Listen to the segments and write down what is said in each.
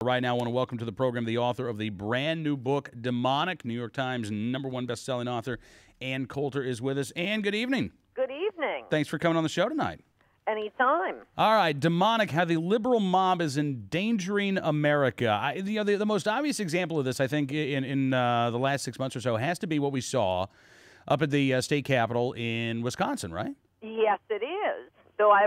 Right now, I want to welcome to the program the author of the brand new book, Demonic, New York Times #1 best-selling author. Ann Coulter is with us. Ann, good evening. Good evening. Thanks for coming on the show tonight. Anytime. All right, Demonic, how the liberal mob is endangering America. The most obvious example of this, I think, in the last 6 months or so has to be what we saw up at the state capitol in Wisconsin, right? Yes, it is. So I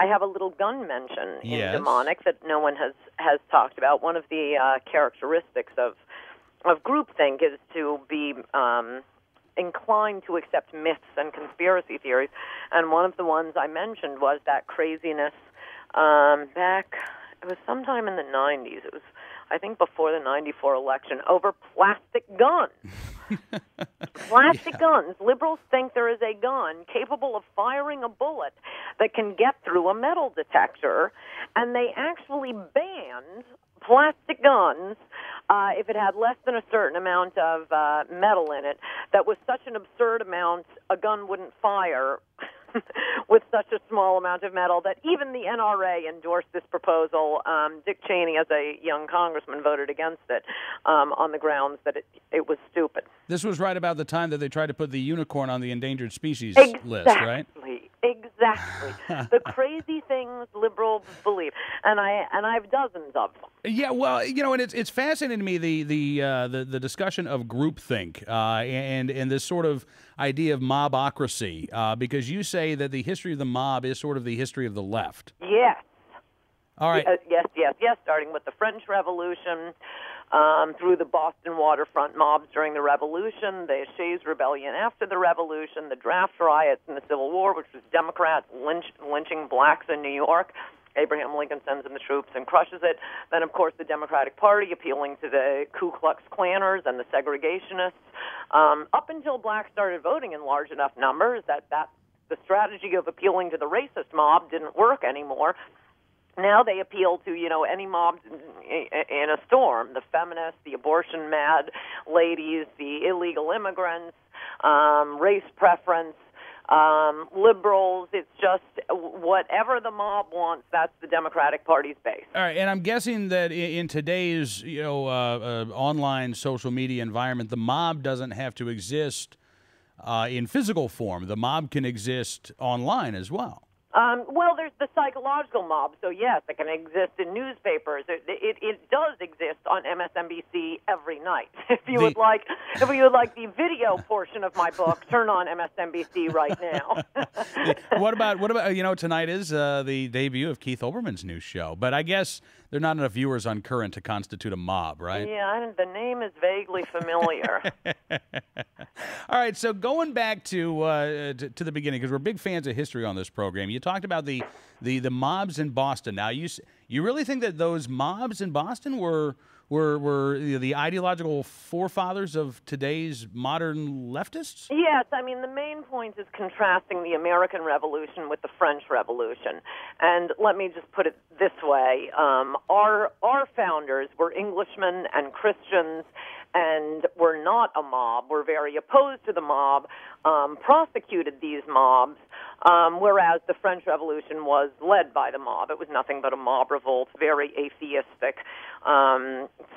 have a little gun mention in Demonic that no one has talked about. One of the characteristics of groupthink is to be inclined to accept myths and conspiracy theories, and one of the ones I mentioned was that craziness back, it was sometime in the 90s, it was, I think, before the 94 election, over plastic guns. Plastic guns. Liberals think there is a gun capable of firing a bullet that can get through a metal detector, and they actually banned plastic guns if it had less than a certain amount of metal in it. That was such an absurd amount, a gun wouldn't fire with such a small amount of metal, that even the NRA endorsed this proposal. Dick Cheney, as a young congressman, voted against it on the grounds that it was stupid. This was right about the time that they tried to put the unicorn on the endangered species list, right? Exactly. The crazy things liberals believe, and I've dozens of them. Yeah, well, and it's fascinating to me the discussion of groupthink and this sort of idea of mobocracy, because you say that the history of the mob is sort of the history of the left. Yes. All right. Yes. Starting with the French Revolution, through the Boston waterfront mobs during the Revolution, the Shays Rebellion after the Revolution, the draft riots in the Civil War, which was Democrats lynching blacks in New York. Abraham Lincoln sends in the troops and crushes it. Then, of course, the Democratic Party appealing to the Ku Klux Klanners and the segregationists, up until blacks started voting in large enough numbers that the strategy of appealing to the racist mob didn't work anymore. Now they appeal to, any mob in a storm, the feminists, the abortion-mad ladies, the illegal immigrants, race preference, liberals. It's just whatever the mob wants, that's the Democratic Party's base. All right, and I'm guessing that in today's, online social media environment, the mob doesn't have to exist in physical form. The mob can exist online as well. Well, there's the psychological mob, so yes, it can exist in newspapers. It does exist on MSNBC every night. If you would like the video portion of my book, turn on MSNBC right now. What about tonight is the debut of Keith Olbermann's new show, but I guess there are not enough viewers on Current to constitute a mob, right? Yeah, the name is vaguely familiar. All right, so going back to the beginning, because we're big fans of history on this program, you talked about the mobs in Boston. Now, you really think that those mobs in Boston were the ideological forefathers of today's modern leftists? Yes, the main point is contrasting the American Revolution with the French Revolution. And let me just put it this way. Our founders were Englishmen and Christians, and were not a mob, were very opposed to the mob, prosecuted these mobs, whereas the French Revolution was led by the mob. It was nothing but a mob revolt, very atheistic,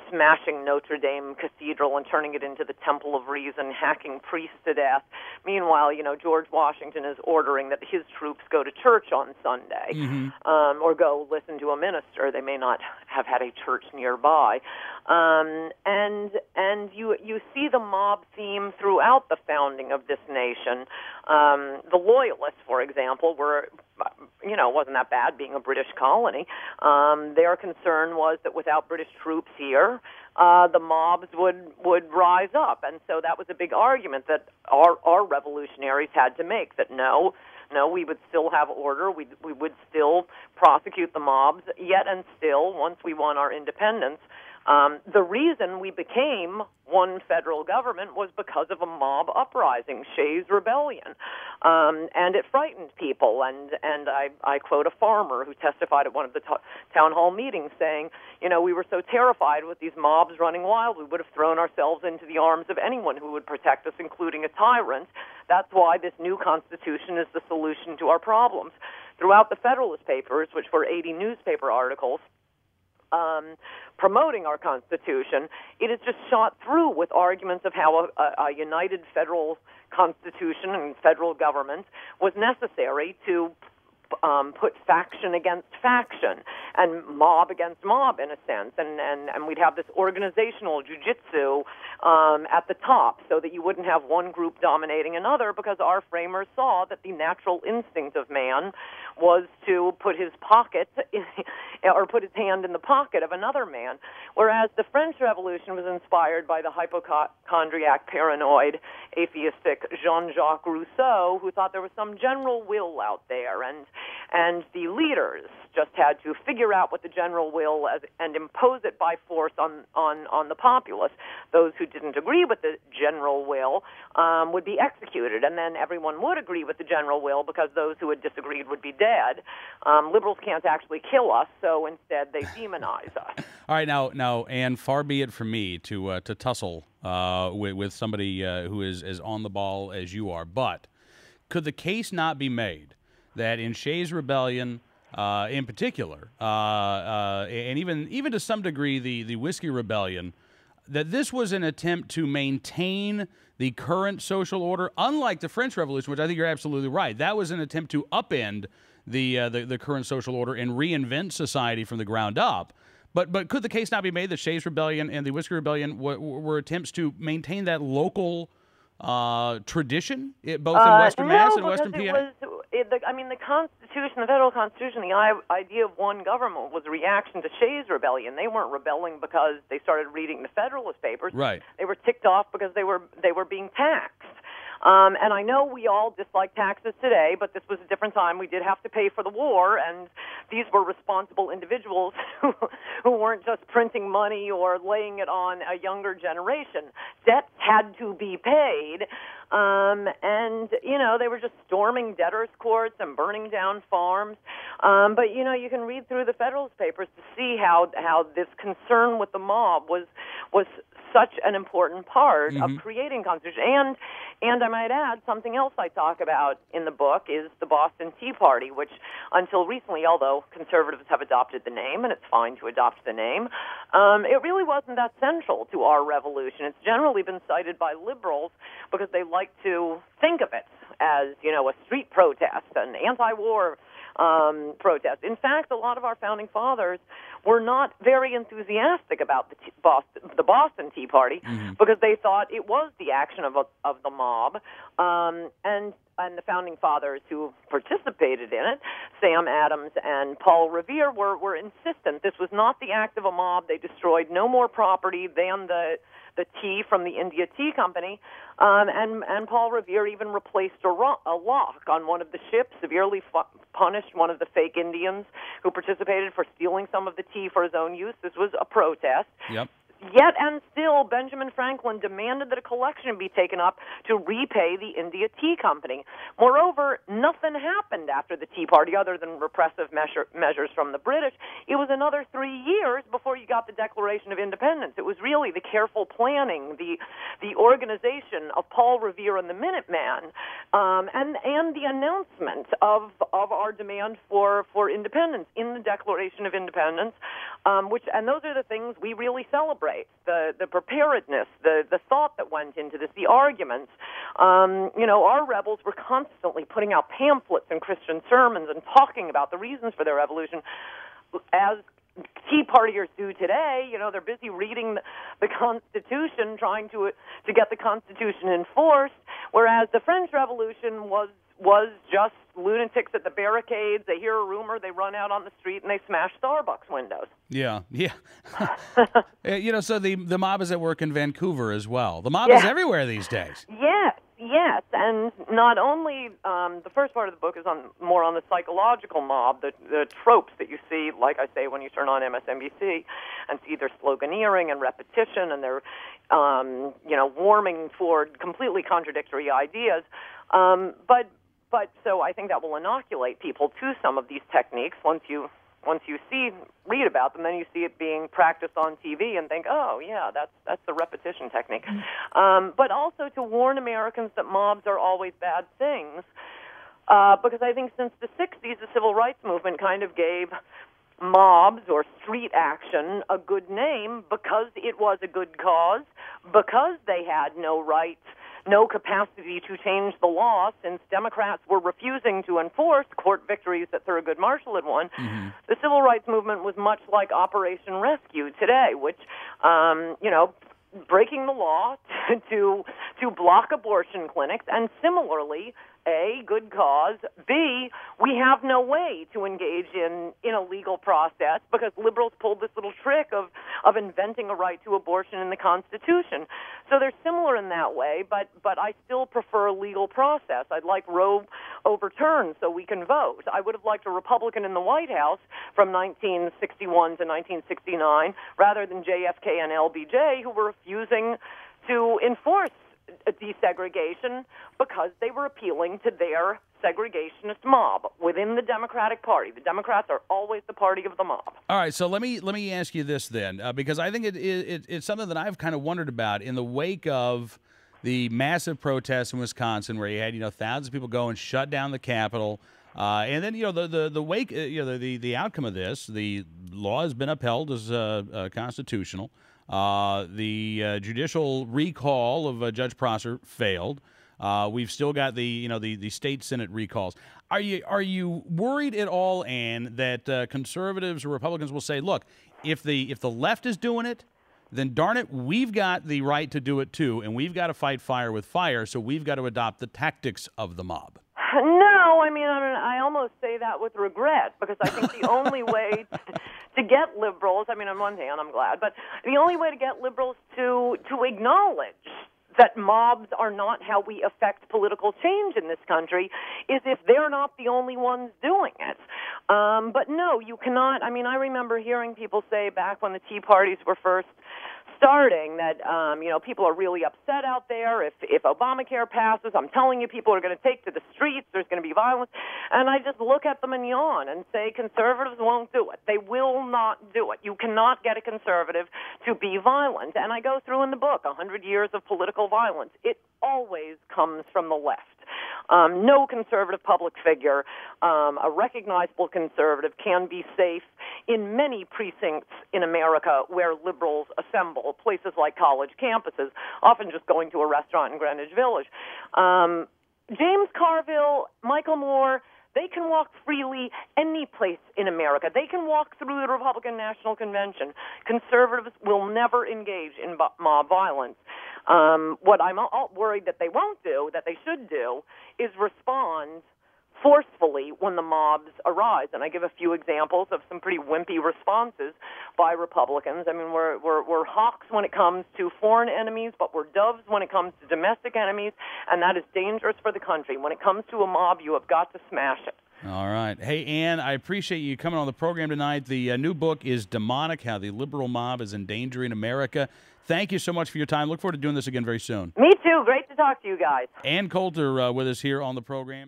smashing Notre Dame Cathedral and turning it into the Temple of Reason, hacking priests to death. Meanwhile, George Washington is ordering that his troops go to church on Sunday, or go listen to a minister. They may not have had a church nearby. And you see the mob theme throughout the founding of this nation. The Loyalists, for example, wasn't that bad being a British colony. Their concern was that without British troops here, the mobs would rise up. And so that was a big argument that our revolutionaries had to make, that no, we would still have order, we would still prosecute the mobs, yet and still, once we won our independence, the reason we became one federal government was because of a mob uprising, Shays Rebellion, and it frightened people. And I quote a farmer who testified at one of the town hall meetings saying, we were so terrified with these mobs running wild, we would have thrown ourselves into the arms of anyone who would protect us, including a tyrant. That's why this new Constitution is the solution to our problems. Throughout the Federalist Papers, which were 80 newspaper articles, promoting our Constitution, it is just shot through with arguments of how a united federal Constitution and federal government was necessary to put faction against faction and mob against mob, in a sense, and we'd have this organizational jujitsu at the top, so that you wouldn't have one group dominating another, because our framers saw that the natural instinct of man was to put his hand in the pocket of another man, whereas the French Revolution was inspired by the hypochondriac, paranoid, atheistic Jean-Jacques Rousseau, who thought there was some general will out there, and the leaders just had to figure out what the general will and impose it by force on the populace. Those who didn't agree with the general will would be executed, and then everyone would agree with the general will, because those who had disagreed would be dead. Liberals can't actually kill us, so instead they demonize us. All right, now, Ann, far be it from me to tussle with somebody who is as on the ball as you are, but could the case not be made that in Shays' Rebellion, in particular, and even to some degree the Whiskey Rebellion, that this was an attempt to maintain the current social order, unlike the French Revolution, which I think you're absolutely right. That was an attempt to upend the current social order and reinvent society from the ground up. But could the case not be made that Shays' Rebellion and the Whiskey Rebellion were attempts to maintain that local tradition, both in Western Mass and Western PA? The Constitution, the federal Constitution, the idea of one government was a reaction to Shays' Rebellion. They weren't rebelling because they started reading the Federalist Papers. Right. They were ticked off because they were being taxed. And I know we all dislike taxes today, but this was a different time. We did have to pay for the war, and these were responsible individuals who weren't just printing money or laying it on a younger generation. Debts had to be paid, and, they were just storming debtors' courts and burning down farms. But, you can read through the Federalist Papers to see how this concern with the mob was such an important part of creating Constitution. And I might add, something else I talk about in the book is the Boston Tea Party, which until recently, although conservatives have adopted the name, and it's fine to adopt the name, it really wasn't that central to our revolution. It's generally been cited by liberals because they like to think of it as, a street protest, an anti-war protest. In fact, a lot of our founding fathers were not very enthusiastic about the Boston Tea Party because they thought it was the action of the mob, and the founding fathers who participated in it, Sam Adams and Paul Revere, were insistent this was not the act of a mob. They destroyed no more property than the tea from the India Tea Company, and Paul Revere even replaced a lock on one of the ships, severely punished one of the fake Indians who participated for stealing some of the tea for his own use. This was a protest. Yep. Yet and still, Benjamin Franklin demanded that a collection be taken up to repay the India Tea Company. Moreover, nothing happened after the Tea Party other than repressive measures from the British. It was another 3 years before you got the Declaration of Independence. It was really the careful planning, the organization of Paul Revere and the Minuteman, and the announcement of our demand for independence in the Declaration of Independence, and those are the things we really celebrate. The preparedness, the thought that went into this, the arguments. Our rebels were constantly putting out pamphlets and Christian sermons and talking about the reasons for their revolution. As Tea Partiers do today, they're busy reading the Constitution, trying to get the Constitution enforced, whereas the French Revolution was just lunatics at the barricades. They hear a rumor, they run out on the street, and they smash Starbucks windows. Yeah. So the mob is at work in Vancouver as well. The mob is everywhere these days. Yes, and not only the first part of the book is more on the psychological mob, the tropes that you see, like I say, when you turn on MSNBC and see their sloganeering and repetition, and their warming for completely contradictory ideas. But so I think that will inoculate people to some of these techniques once you read about them, then you see it being practiced on TV and think, oh, yeah, that's the repetition technique. But also to warn Americans that mobs are always bad things, because I think since the 60s, the civil rights movement kind of gave mobs or street action a good name because it was a good cause, because they had no rights, no capacity to change the law, since Democrats were refusing to enforce court victories that Thurgood Marshall had won. Mm-hmm. The civil rights movement was much like Operation Rescue today, which, breaking the law to block abortion clinics, and similarly, A, good cause, B, we have no way to engage in a legal process because liberals pulled this little trick of inventing a right to abortion in the Constitution. So they're similar in that way, but I still prefer a legal process. I'd like Roe overturned so we can vote. I would have liked a Republican in the White House from 1961 to 1969 rather than JFK and LBJ, who were refusing to enforce desegregation because they were appealing to their segregationist mob within the Democratic Party. The Democrats are always the party of the mob. All right, so let me ask you this then, because I think it's something that I've kind of wondered about in the wake of the massive protests in Wisconsin, where you had thousands of people go and shut down the Capitol, and then the wake the outcome of this, the law has been upheld as constitutional. The judicial recall of Judge Prosser failed. We've still got the state Senate recalls. Are you worried at all, Ann, that conservatives or Republicans will say, look, if the left is doing it, then darn it, we've got the right to do it too, and we've got to fight fire with fire, so we've got to adopt the tactics of the mob? No, I almost say that with regret, because I think the only way to get liberals, on one hand, I'm glad, but the only way to get liberals to acknowledge that mobs are not how we affect political change in this country is if they're not the only ones doing it. But no, you cannot. I remember hearing people say back when the Tea Parties were first starting that, people are really upset out there. If Obamacare passes, I'm telling you, people are going to take to the streets. There's going to be violence. And I just look at them and yawn and say, conservatives won't do it. They will not do it. You cannot get a conservative to be violent. And I go through in the book 100 years of political violence. It always comes from the left. No conservative public figure, a recognizable conservative, can be safe in many precincts in America where liberals assemble, places like college campuses, often just going to a restaurant in Greenwich Village. James Carville, Michael Moore, they can walk freely any place in America. They can walk through the Republican National Convention. Conservatives will never engage in mob violence. What I'm worried that they won't do, that they should do, is respond forcefully when the mobs arise. And I give a few examples of some pretty wimpy responses by Republicans. We're hawks when it comes to foreign enemies, but we're doves when it comes to domestic enemies, and that is dangerous for the country. When it comes to a mob, you have got to smash it. All right. Hey, Ann, I appreciate you coming on the program tonight. The new book is Demonic, How the Liberal Mob is Endangering America. Thank you so much for your time. Look forward to doing this again very soon. Me too. Great to talk to you guys. Ann Coulter with us here on the program.